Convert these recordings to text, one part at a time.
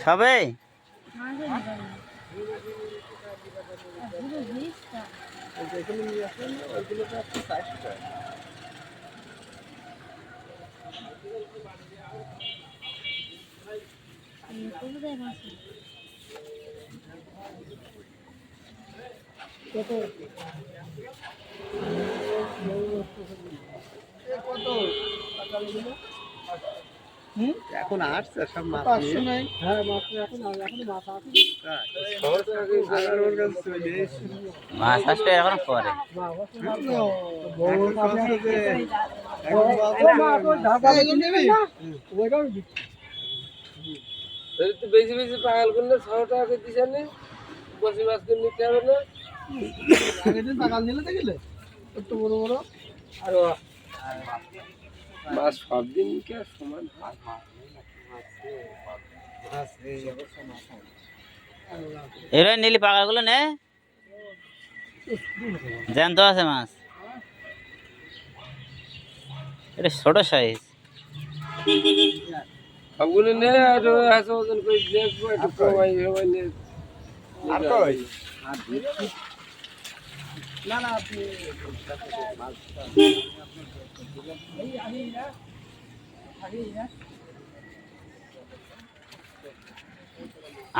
সবে এখন আসছে সব মাছ নাই। হ্যাঁ মাছ এখন মাছ আছে মাছ আসবে এখন পরে। বেশি বেশি পাগল করলে 100 টাকা করে দিছে না বসি মাছ করে নিতে হবে না আগের দিন পাগল নিলে দেখলে কত বড় বড় আর মাছ সব দিন কি সমান এর নীলি পাকাগুলো নে জ্যান্ত আছে মাছ। এটা ছোট সাইজ। সবগুলো নে আর আছে ওজন করে দেখবো একটু কমাই কমাই নে আর কই না না আপনি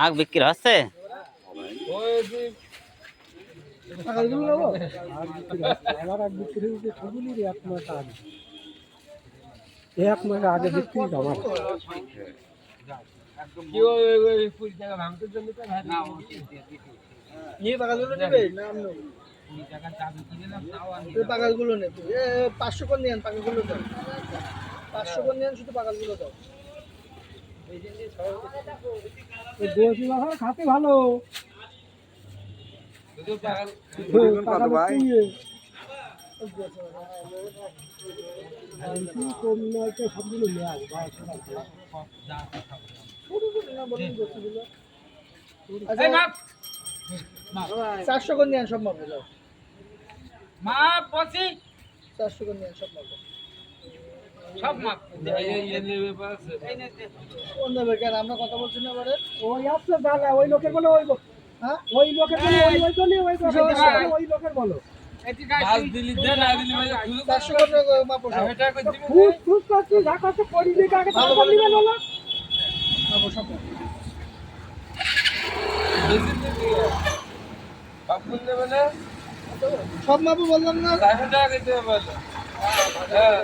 আখ বিক্রি হচ্ছে। ওই যে পাগলগুলো নেবো আমার আগে বিক্রি হয়েছে সবগুলি এক মাস আগে এক মাস আগে বিক্রি আমার কি ওই ফুল জায়গা ভাঙতে জন্য তো ভাই না নিয়ে পাগলগুলো নেবে না আমি নেব এই জায়গা চাবি কিনে না তাও আনি এই পাগলগুলো নেবে 500 কোন নিয়েন পাগলগুলো দাও 500 কোন নিয়েন শুধু পাগলগুলো দাও এই যে এই দেশি মাছ খাতে ভালো শুধু পাগল কত ভাই কম নয় তো সবগুলো নেওয়া ভাই এই মাপ 400 কোন নিয়েন সব মাপে দাও মাপ পছি 400 কোন নিয়েন সব মাপে সব মাপ এই নেবে পাস কোন দেবে কেন আমরা কথা বলছি না এবারে ওই আসছে দাদা ওই লোকের বলো ওই হ্যাঁ ওই লোকের বলো ওই চলি ওই লোকের বলো মাছ দিলি দে না দিলি ভাই 400 কোন মাপো সব এটা কই দিবি খুব খুব করছি যা করছে করি দিকে আগে টাকা দিবে বলো মাপো সব বাপুন দেবে না সব মাপো বললাম না 400 টাকা দিতে হবে হ্যাঁ